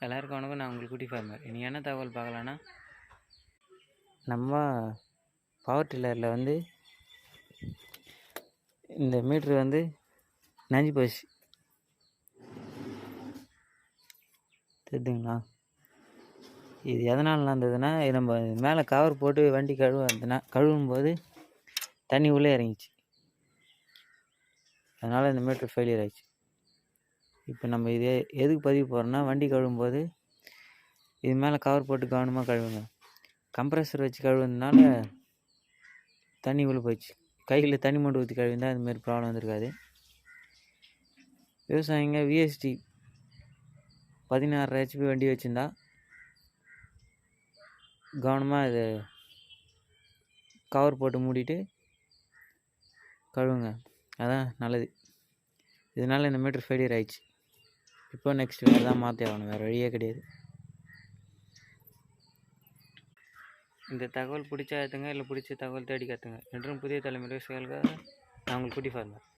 எல்லாருக்கும் வணக்கம். நான் உங்களுக்கு குட்டி ஃபார்மர். இன்றைக்கி என்ன தகவல் பார்க்கலான்னா, நம்ம பவர் டில்லரில் வந்து இந்த மீட்ரு வந்து நஞ்சு போச்சு, தெரியுதுங்களா? இது எதனால் நடந்ததுன்னா, நம்ம மேலே கவர் போட்டு வண்டி கழுவும் போது தண்ணி உள்ளே இறங்கிச்சு. அதனால் இந்த மீட்ரு ஃபெயிலியர் ஆகிடுச்சு. இப்போ நம்ம இதே எதுக்கு பதிவு போகிறோன்னா, வண்டி கழுவும்போது இது மேலே கவர் போட்டு கவனமாக கழுவுங்க. கம்ப்ரஸர் வச்சு கழுவுனதுனால தண்ணி உள்ளே போயிடுச்சு. கையில் தண்ணி மட்டும் ஊற்றி கழுவிந்தால் அதுமாரி ப்ராப்ளம் வந்திருக்காது. விவசாயிங்க விஎஸ்டி 16 HP வண்டி வச்சுருந்தா கவனமாக இதை கவர் போட்டு மூடிட்டு கழுவுங்க, அதான் நல்லது. இதனால் இந்த மீட்டர் ஃபெயிலியர் ஆயிடுச்சு. இப்போ நெக்ஸ்ட் வேறு தான் மாற்றி ஆகணும், வேறு வழியே கிடையாது. இந்த தகவல் பிடிச்சா ஏற்றுங்க, இல்லை பிடிச்ச தகவல் தேடி கற்றுங்க. என்றும் புதிய தலைமுறை செயல்காக நான் உங்களுக்கு குட்டி ஃபார்மர்.